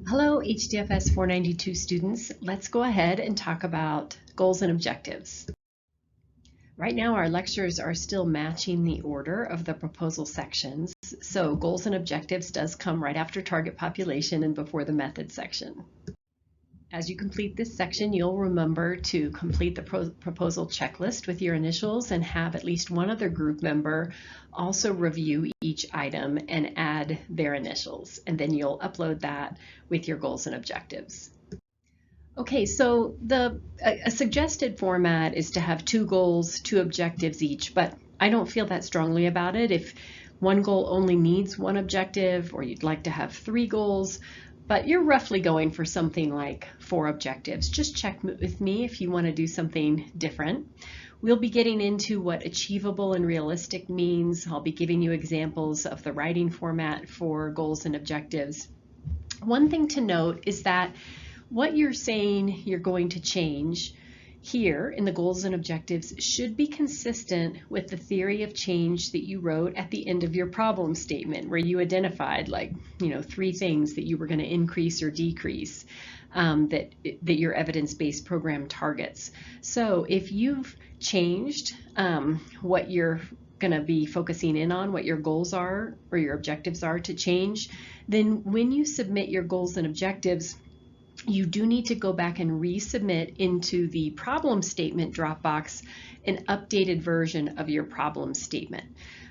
Hello, HDFS 492 students. Let's go ahead and talk about goals and objectives. Right now, our lectures are still matching the order of the proposal sections. So goals and objectives does come right after target population and before the method section. As you complete this section, you'll remember to complete the proposal checklist with your initials and have at least one other group member also review each item and add their initials. And then you'll upload that with your goals and objectives. Okay, so a suggested format is to have 2 goals, 2 objectives each, but I don't feel that strongly about it. If one goal only needs 1 objective, or you'd like to have 3 goals, but you're roughly going for something like 4 objectives. Just check with me if you want to do something different. We'll be getting into what achievable and realistic means. I'll be giving you examples of the writing format for goals and objectives. One thing to note is that what you're saying you're going to change here in the goals and objectives should be consistent with the theory of change that you wrote at the end of your problem statement, where you identified 3 things that you were going to increase or decrease that your evidence-based program targets. So if you've changed what you're going to be focusing in on, what your goals are or your objectives are to change, then when you submit your goals and objectives, you do need to go back and resubmit into the problem statement drop box an updated version of your problem statement.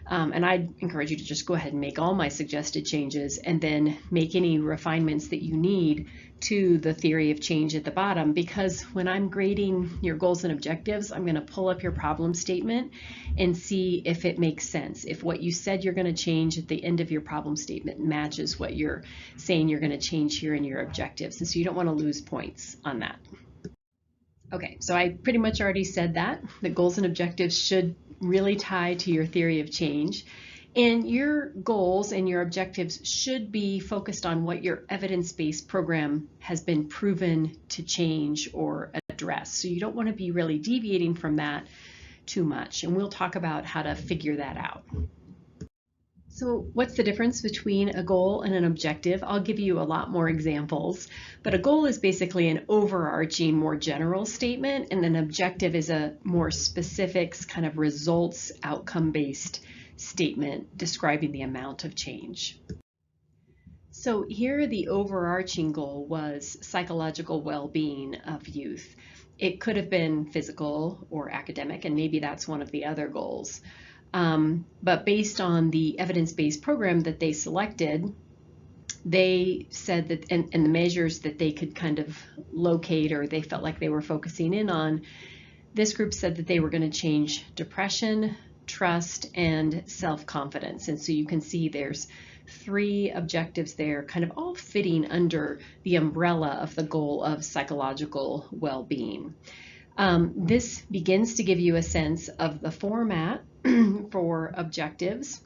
And I'd encourage you to just go ahead and make all my suggested changes and then make any refinements that you need to the theory of change at the bottom, because when I'm grading your goals and objectives, I'm going to pull up your problem statement and see if it makes sense, if what you said you're going to change at the end of your problem statement matches what you're saying you're going to change here in your objectives. And so you don't want to lose points on that. Okay, so I pretty much already said that. The goals and objectives should really tie to your theory of change. And your goals and your objectives should be focused on what your evidence-based program has been proven to change or address. So you don't want to be really deviating from that too much. And we'll talk about how to figure that out. So what's the difference between a goal and an objective? I'll give you a lot more examples, but a goal is basically an overarching, more general statement, and an objective is a more specific kind of results, outcome-based statement describing the amount of change. So here the overarching goal was psychological well-being of youth. It could have been physical or academic, and maybe that's one of the other goals. But based on the evidence-based program that they selected, they said that, and the measures that they could kind of locate or they felt like they were focusing in on, this group said that they were going to change depression, trust, and self-confidence. And so you can see there's 3 objectives there, kind of all fitting under the umbrella of the goal of psychological well-being. This begins to give you a sense of the format for objectives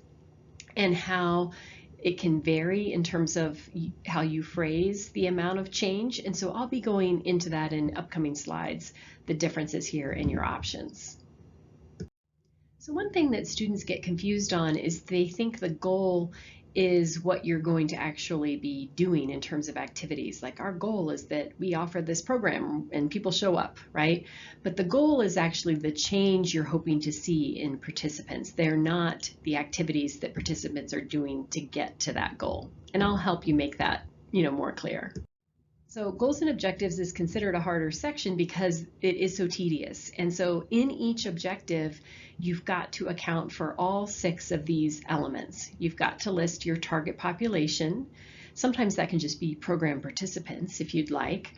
and how it can vary in terms of how you phrase the amount of change. And so I'll be going into that in upcoming slides, the differences here in your options. So one thing that students get confused on is they think the goal is what you're going to actually be doing in terms of activities. Like, our goal is that we offer this program and people show up, right? But the goal is actually the change you're hoping to see in participants. They're not the activities that participants are doing to get to that goal. And I'll help you make that, more clear. So goals and objectives is considered a harder section because it is so tedious. And so in each objective, you've got to account for all 6 of these elements. You've got to list your target population. Sometimes that can just be program participants if you'd like.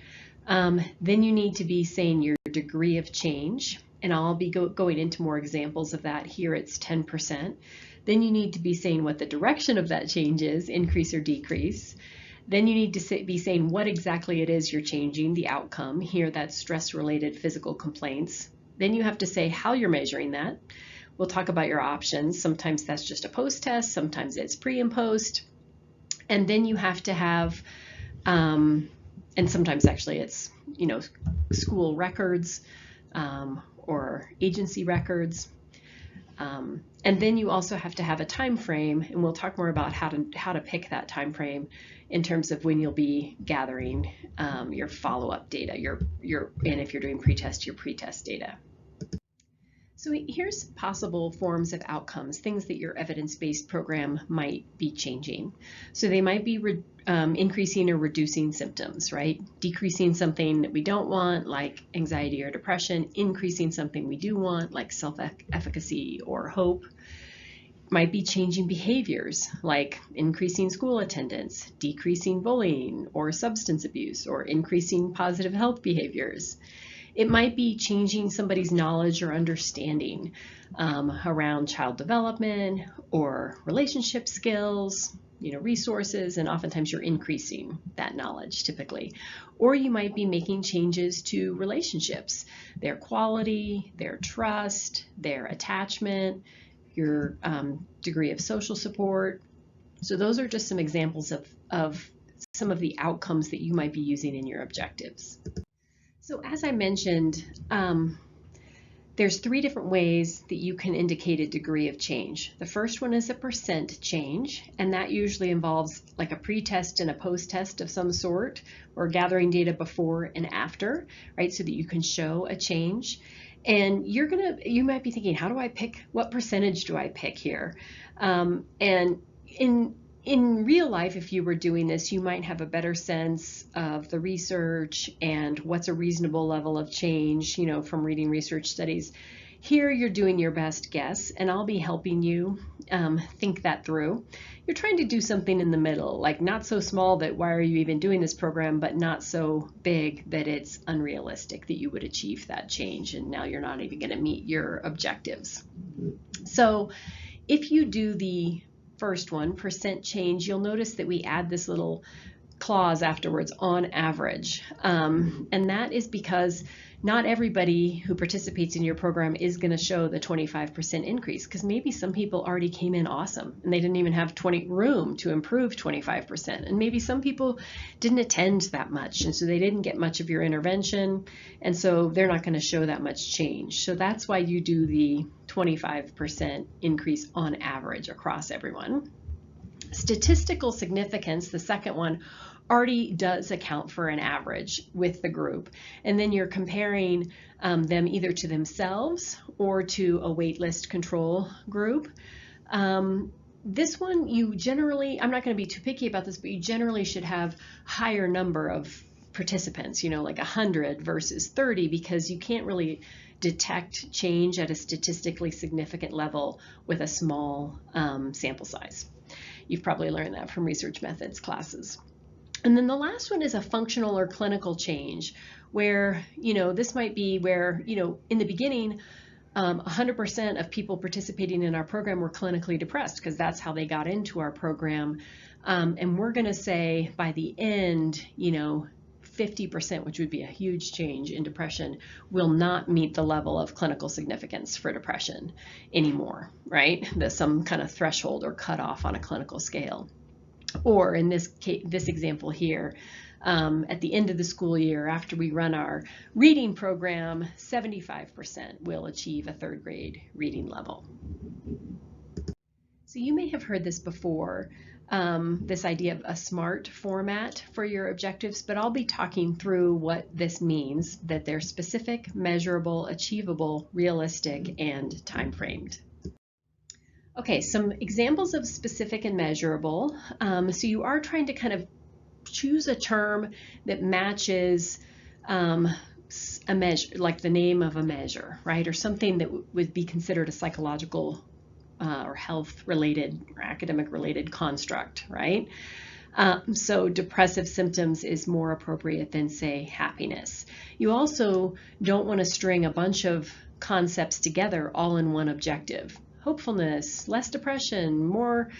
Then you need to be saying your degree of change, and I'll be going into more examples of that. Here it's 10%. Then you need to be saying what the direction of that change is, increase or decrease. Then you need to be saying what exactly it is you're changing, the outcome. Here that's stress-related physical complaints. Then you have to say how you're measuring that. We'll talk about your options. Sometimes that's just a post-test, sometimes it's pre and post. And then you have to have, and sometimes actually it's, school records or agency records. And then you also have to have a time frame, and we'll talk more about how to pick that time frame in terms of when you'll be gathering your follow-up data, and if you're doing pretest, your pretest data. So here's possible forms of outcomes, things that your evidence-based program might be changing. So they might be increasing or reducing symptoms, right? Decreasing something that we don't want, like anxiety or depression, increasing something we do want, like self-efficacy or hope. Might be changing behaviors, like increasing school attendance, decreasing bullying or substance abuse, or increasing positive health behaviors. It might be changing somebody's knowledge or understanding around child development or relationship skills, resources, and oftentimes you're increasing that knowledge typically. Or you might be making changes to relationships, their quality, their trust, their attachment, your degree of social support. So those are just some examples of some of the outcomes that you might be using in your objectives. So as I mentioned, there's 3 different ways that you can indicate a degree of change. The first one is a % change, and that usually involves like a pre-test and a post-test of some sort, or gathering data before and after, right, so that you can show a change. And you might be thinking, how do I pick, what percentage do I pick here? And in real life, if you were doing this, you might have a better sense of the research and what's a reasonable level of change, from reading research studies. Here you're doing your best guess, and I'll be helping you think that through. You're trying to do something in the middle, like not so small that why are you even doing this program, but not so big that it's unrealistic that you would achieve that change, and now you're not even going to meet your objectives. So if you do the first one, % change, you'll notice that we add this little clause afterwards, on average. And that is because not everybody who participates in your program is going to show the 25% increase, because maybe some people already came in awesome and they didn't even have room to improve 25%. And maybe some people didn't attend that much, and so they didn't get much of your intervention, and so they're not going to show that much change. So that's why you do the 25% increase on average across everyone. Statistical significance, the second one, already does account for an average with the group, and then you're comparing them either to themselves or to a waitlist control group. This one, you generally, I'm not going to be too picky about this, but you generally should have higher number of participants, like 100 versus 30, because you can't really detect change at a statistically significant level with a small sample size. You've probably learned that from research methods classes. And then the last one is a functional or clinical change, where, this might be where, in the beginning, 100% of people participating in our program were clinically depressed, because that's how they got into our program. And we're going to say by the end, 50%, which would be a huge change in depression, will not meet the level of clinical significance for depression anymore, right? There's some kind of threshold or cutoff on a clinical scale. Or in this case, this example here, at the end of the school year, after we run our reading program, 75% will achieve a 3rd grade reading level. So you may have heard this before, this idea of a SMART format for your objectives, but I'll be talking through what this means, that they're specific, measurable, achievable, realistic, and time-framed. Okay, some examples of specific and measurable. So you are trying to kind of choose a term that matches a measure, like the name of a measure, right? Or something that would be considered a psychological or health-related or academic-related construct, right? So depressive symptoms is more appropriate than, say, happiness. You also don't want to string a bunch of concepts together all in one objective. Hopefulness, less depression, more,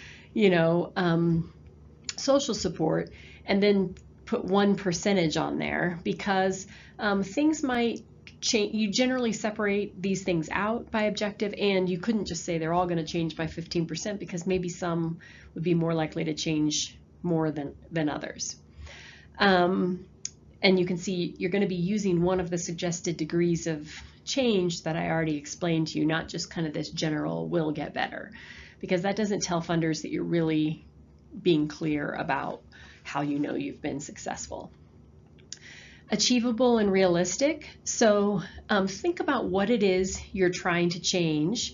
social support, and then put 1% on there, because things might change. You generally separate these things out by objective, and you couldn't just say they're all going to change by 15%, because maybe some would be more likely to change more than others. And you can see you're going to be using one of the suggested degrees of change that I already explained to you, not just kind of this general will get better, because that doesn't tell funders that you're really being clear about how you know you've been successful. Achievable and realistic. So think about what it is you're trying to change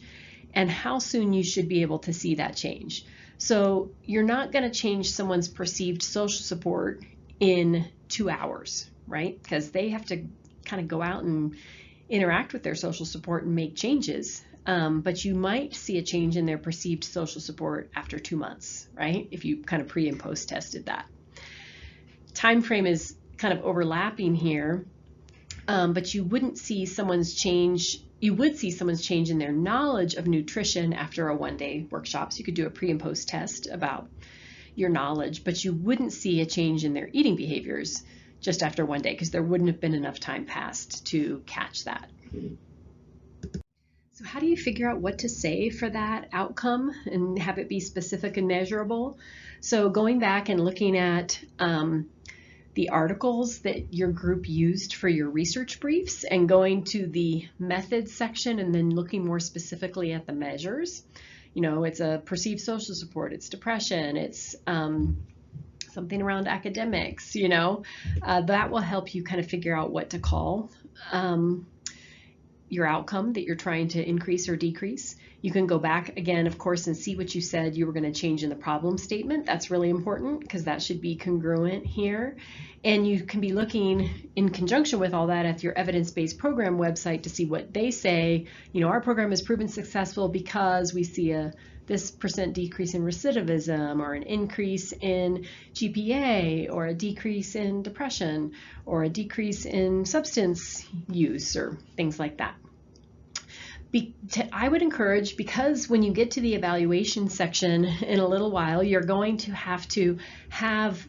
and how soon you should be able to see that change. So you're not going to change someone's perceived social support in 2 hours, right? Because they have to kind of go out and interact with their social support and make changes. But you might see a change in their perceived social support after 2 months, right? If you kind of pre and post tested that. Time frame is kind of overlapping here, but you wouldn't see someone's change. You would see someone's change in their knowledge of nutrition after a one-day workshop. So you could do a pre and post test about your knowledge, but you wouldn't see a change in their eating behaviors just after one day because there wouldn't have been enough time passed to catch that. So how do you figure out what to say for that outcome and have it be specific and measurable? So going back and looking at the articles that your group used for your research briefs and going to the methods section and then looking more specifically at the measures. You know, it's a perceived social support, it's depression, it's something around academics, you know, that will help you kind of figure out what to call your outcome that you're trying to increase or decrease. You can go back again, of course, and see what you said you were going to change in the problem statement. That's really important because that should be congruent here. And you can be looking in conjunction with all that at your evidence-based program website to see what they say. You know, our program has proven successful because we see this % decrease in recidivism, or an increase in GPA, or a decrease in depression, or a decrease in substance use, or things like that. I would encourage, because when you get to the evaluation section in a little while, you're going to have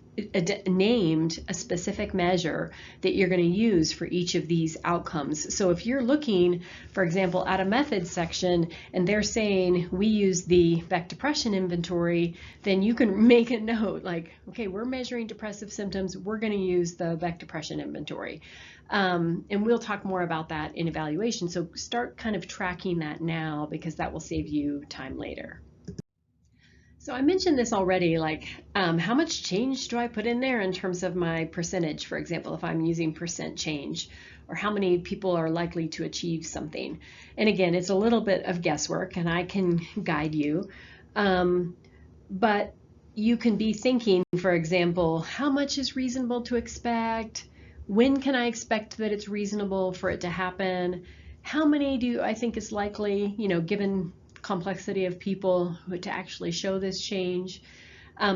named a specific measure that you're going to use for each of these outcomes. So if you're looking, for example, at a methods section and they're saying we use the Beck Depression Inventory, then you can make a note like, okay, we're measuring depressive symptoms, we're going to use the Beck Depression Inventory. And we'll talk more about that in evaluation. So start kind of tracking that now because that will save you time later. So I mentioned this already, like how much change do I put in there in terms of my percentage, for example, if I'm using % change, or how many people are likely to achieve something. And again, it's a little bit of guesswork and I can guide you. But you can be thinking, for example, how much is reasonable to expect? When can I expect that it's reasonable for it to happen? How many do I think is likely, you know, given complexity of people to actually show this change?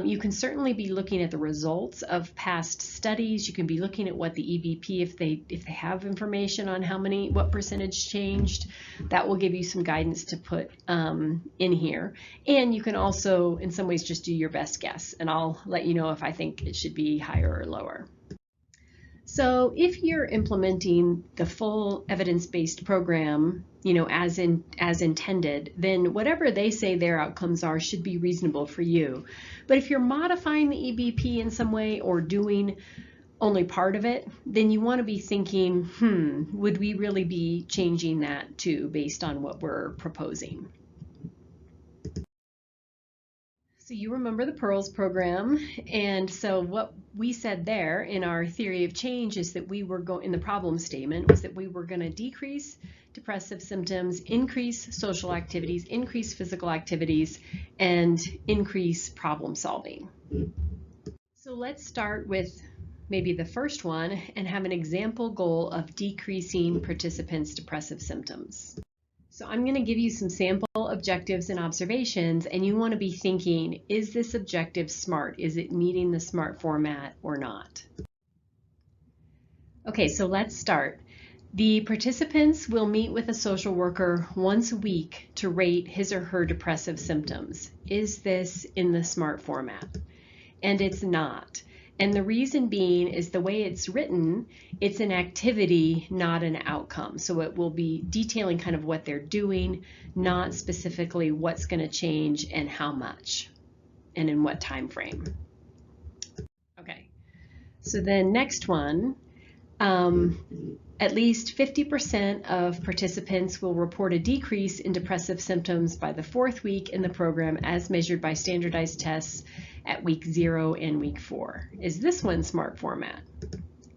You can certainly be looking at the results of past studies. You can be looking at what the EBP, if they have information on what percentage changed, that will give you some guidance to put in here. And you can also, in some ways, just do your best guess, and I'll let you know if I think it should be higher or lower. So if you're implementing the full evidence-based program, you know, as intended, then whatever they say their outcomes are should be reasonable for you. But if you're modifying the EBP in some way or doing only part of it, then you want to be thinking, would we really be changing that too based on what we're proposing? So you remember the Pearls program, and so what we said there in our theory of change is that we were in the problem statement was that we were going to decrease depressive symptoms, increase social activities, increase physical activities, and increase problem solving. So let's start with maybe the first one and have an example goal of decreasing participants' depressive symptoms. So I'm going to give you some sample objectives and observations, and you want to be thinking, is this objective SMART? Is it meeting the SMART format or not? Okay, so let's start. The participants will meet with a social worker once a week to rate his or her depressive symptoms. Is this in the SMART format? And it's not. And the reason being is the way it's written, it's an activity, not an outcome. So it will be detailing kind of what they're doing, not specifically what's going to change and how much and in what time frame. Okay, so then next one, At least 50% of participants will report a decrease in depressive symptoms by the 4th week in the program as measured by standardized tests at week 0 and week 4. Is this one SMART format?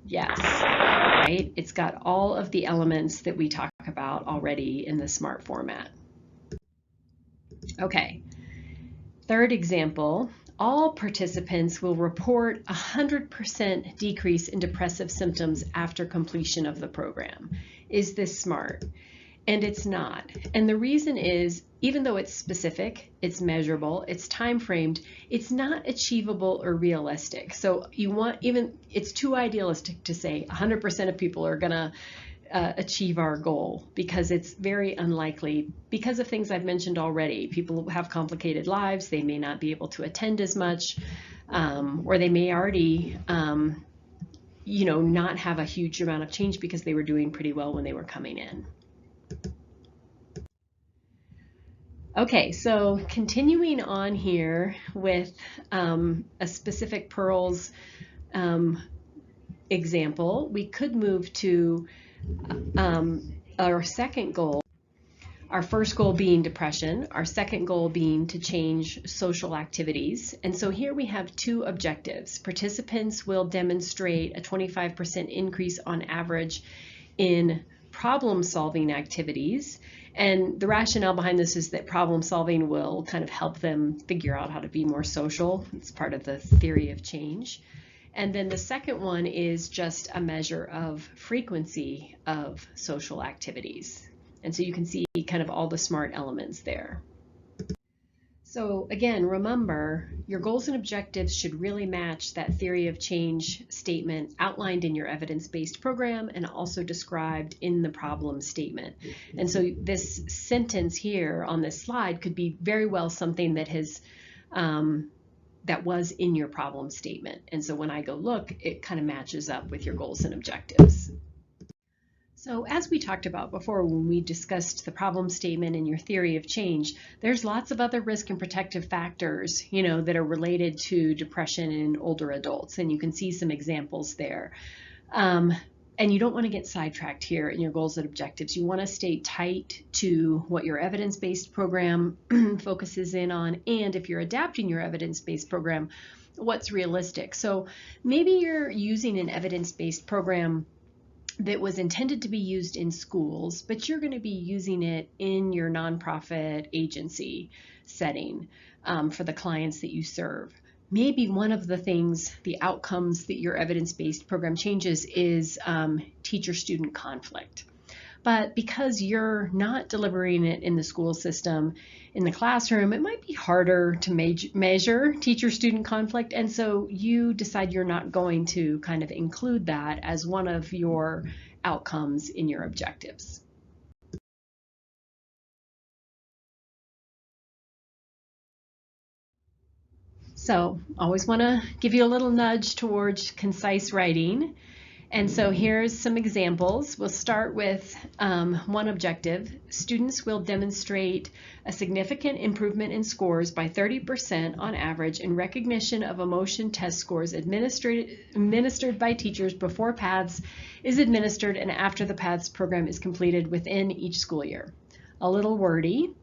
Yes, right? It's got all of the elements that we talk about already in the SMART format. Okay, third example. All participants will report a 100% decrease in depressive symptoms after completion of the program. Is this SMART? And it's not. And the reason is, even though it's specific, it's measurable, it's time framed, it's not achievable or realistic. So it's too idealistic to say 100% of people are gonna achieve our goal, because it's very unlikely because of things I've mentioned already. People have complicated lives, they may not be able to attend as much, or they may already not have a huge amount of change because they were doing pretty well when they were coming in. Okay, so continuing on here with a specific Pearls example, we could move to our second goal. Our first goal being depression, our second goal being to change social activities. And so here we have 2 objectives. Participants will demonstrate a 25% increase on average in problem-solving activities. And the rationale behind this is that problem solving will kind of help them figure out how to be more social. It's part of the theory of change. And then the second one is just a measure of frequency of social activities. And so you can see kind of all the SMART elements there. So again, remember, your goals and objectives should really match that theory of change statement outlined in your evidence-based program and also described in the problem statement. And so this sentence here on this slide could be very well something that has that was in your problem statement. And so when I go look, it kind of matches up with your goals and objectives. So as we talked about before when we discussed the problem statement and your theory of change, there's lots of other risk and protective factors, that are related to depression in older adults, and you can see some examples there. And you don't want to get sidetracked here in your goals and objectives. You want to stay tight to what your evidence-based program focuses in on, and if you're adapting your evidence-based program, what's realistic. So maybe you're using an evidence-based program that was intended to be used in schools, but you're going to be using it in your nonprofit agency setting for the clients that you serve. Maybe one of the things, the outcomes that your evidence-based program changes is teacher-student conflict. But because you're not delivering it in the school system, in the classroom, it might be harder to measure teacher-student conflict, and so you decide you're not going to kind of include that as one of your outcomes in your objectives. So always want to give you a little nudge towards concise writing. And so here's some examples. We'll start with one objective. Students will demonstrate a significant improvement in scores by 30% on average in recognition of emotion test scores administered by teachers before PATHS is administered and after the PATHS program is completed within each school year. A little wordy,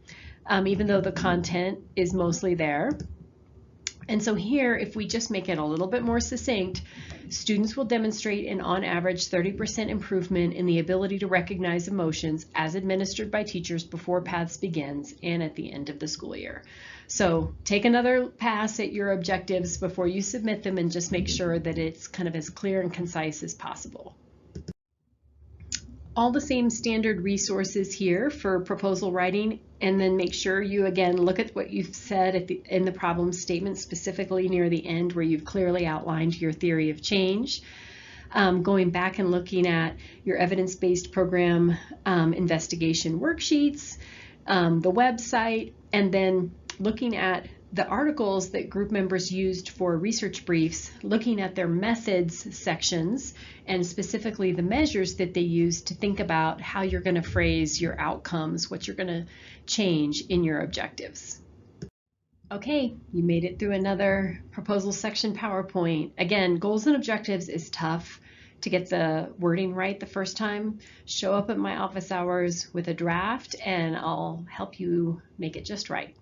even though the content is mostly there. And so here, if we just make it a little bit more succinct, students will demonstrate an on average 30% improvement in the ability to recognize emotions as administered by teachers before PATHS begins and at the end of the school year. So take another pass at your objectives before you submit them and just make sure that it's kind of as clear and concise as possible. All the same standard resources here for proposal writing, and then make sure you again look at what you've said in the problem statement, specifically near the end where you've clearly outlined your theory of change. Going back and looking at your evidence-based program investigation worksheets, the website, and then looking at the articles that group members used for research briefs, looking at their methods sections and specifically the measures that they use to think about how you're going to phrase your outcomes, what you're going to change in your objectives. Okay, you made it through another proposal section PowerPoint. Again, goals and objectives is tough. to get the wording right the first time, show up at my office hours with a draft and I'll help you make it just right.